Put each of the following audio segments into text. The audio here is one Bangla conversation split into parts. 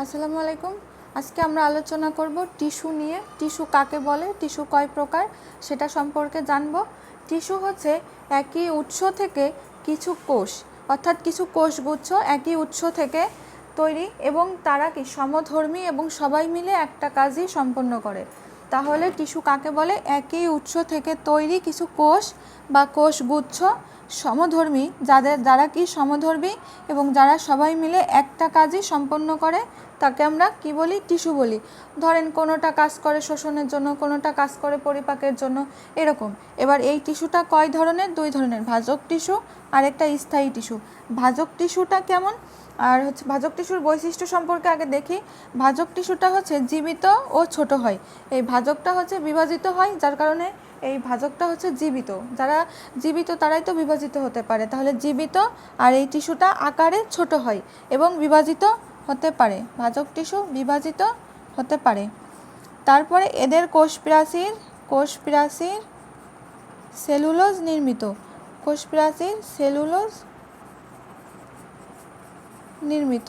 আসসালামু আলাইকুম। আজকে আমরা আলোচনা করব টিস্যু নিয়ে। টিস্যু কাকে বলে, টিস্যু কয় প্রকার সেটা সম্পর্কে জানব। টিস্যু হচ্ছে একই উৎস থেকে কিছু কোষ, অর্থাৎ কিছু কোষগুচ্ছ একই উৎস থেকে তৈরি এবং তারা কি সমধর্মী এবং সবাই মিলে একটা কাজই সম্পন্ন করে। তাহলে টিস্যু কাকে বলে? একই উৎস থেকে তৈরি কিছু কোষ বা কোষগুচ্ছ সমধর্মী, যারা কি সমধর্মী এবং যারা সবাই মিলে একটা কাজই সম্পন্ন করে, তাকে আমরা কি বলি? টিস্যু বলি। ধরেন কোনোটা কাজ করে শোষণের জন্য, কোনোটা কাজ করে পরিপাকের জন্য, এরকম। এবার এই টিস্যুটা কয় ধরনের? দুই ধরনের, ভাজক টিস্যু আর একটা স্থায়ী টিস্যু। ভাজক টিস্যুটা কেমন আর হচ্ছে ভাজক টিস্যুর বৈশিষ্ট্য সম্পর্কে আগে দেখি। ভাজক টিস্যুটা হচ্ছে জীবিত ও ছোট হয়। এই ভাজকটা হচ্ছে বিভাজিত হয়, যার কারণে এই ভাজকটা হচ্ছে জীবিত। যারা জীবিত তারাই তো বিভাজিত হতে পারে, তাহলে জীবিত। আর এই টিস্যুটা আকারে ছোট হয় এবং বিভাজিত হতে পারে। ভাজক টিস্যু বিভাজিত হতে পারে। তারপরে এদের কোষ প্রাচীর সেলুলোজ নির্মিত। কোষ প্রাচীর সেলুলোজ নির্মিত।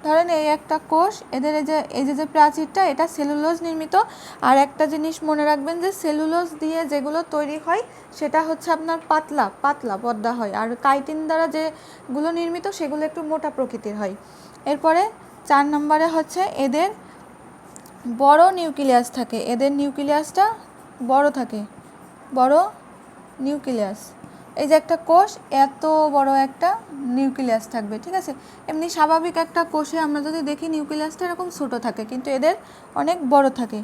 ধরেন এই একটা কোষ, এদের এই যে প্রাচীরটা, এটা সেলুলোজ নির্মিত। আর একটা জিনিস মনে রাখবেন যে সেলুলোজ দিয়ে যেগুলো তৈরি হয় সেটা হচ্ছে আপনার পাতলা পাতলা পর্দা হয়, আর কাইটিন দ্বারা যেগুলো নির্মিত সেগুলো একটু মোটা প্রকৃতির হয়। এরপরে 4 নম্বরে হচ্ছে এদের বড় নিউক্লিয়াস থাকে। এদের নিউক্লিয়াসটা বড় থাকে, বড় নিউক্লিয়াস। এই যে একটা কোষ, এত বড় একটা নিউক্লিয়াস থাকবে, ঠিক আছে। এমনি স্বাভাবিক একটা কোষে আমরা যদি দেখি নিউক্লিয়াসটা এরকম ছোট থাকে, কিন্তু এদের অনেক বড় থাকে।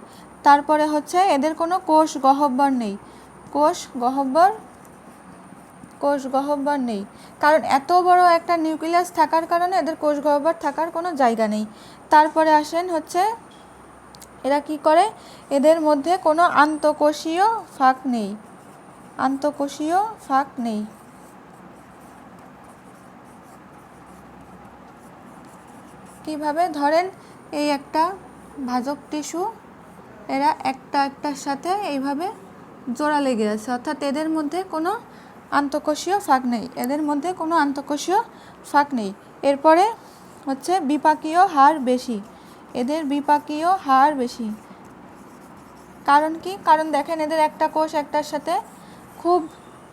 তারপরে হচ্ছে এদের কোনো কোষ গহ্বর নেই। কোষ গহ্বর নেই, কারণ এত বড় একটা নিউক্লিয়াস থাকার কারণে এদের কোষ গহ্বর থাকার কোনো জায়গা নেই। তারপরে আসেন হচ্ছে এরা কি করে, এদের মধ্যে কোনো আন্তঃকোষীয় ফাঁক নেই। কিভাবে? ধরেন এই একটা ভাজক টিস্যু, এরা একটার সাথে এইভাবে জোড়া লেগে আছে, অর্থাৎ এদের মধ্যে কোনো আন্তঃকোষীয় ফাঁক নেই। এরপরে হচ্ছে বিপাকীয় হার বেশি। এদের বিপাকীয় হার বেশি। কারণ কি? কারণ দেখেন এদের একটা কোষ একটার সাথে খুব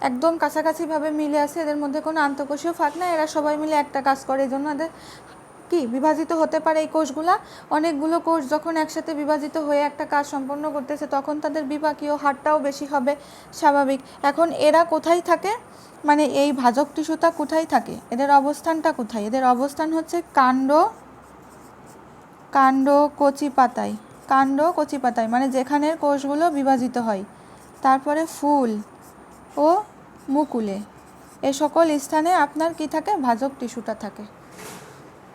একদম কাছাকাছিভাবে মিলে আছে, এদের মধ্যে কোনো আন্তঃকোষীয় ফাঁক নেই, এরা সবাই মিলে একটা কাজ করে, এই জন্য এদের কি বিভাজিত হতে পারে। এই কোষগুলা, অনেকগুলো কোষ যখন একসাথে বিভাজিত হয়ে একটা কাজ সম্পন্ন করতেছে, তখন তাদের বিপাকীয় হারটাও বেশি হবে, স্বাভাবিক। এখন এরা কোথায় থাকে, মানে এই ভাজক টিস্যুটা কোথায় থাকে, এদের অবস্থানটা কোথায়? এদের অবস্থান হচ্ছে কাণ্ড কচি পাতায়, মানে যেখানের কোষগুলো বিভাজিত হয়। তারপরে ফুল ও মুকুলে, এ সকল স্থানে আপনার কি থাকে? ভাজক টিস্যুটা থাকে।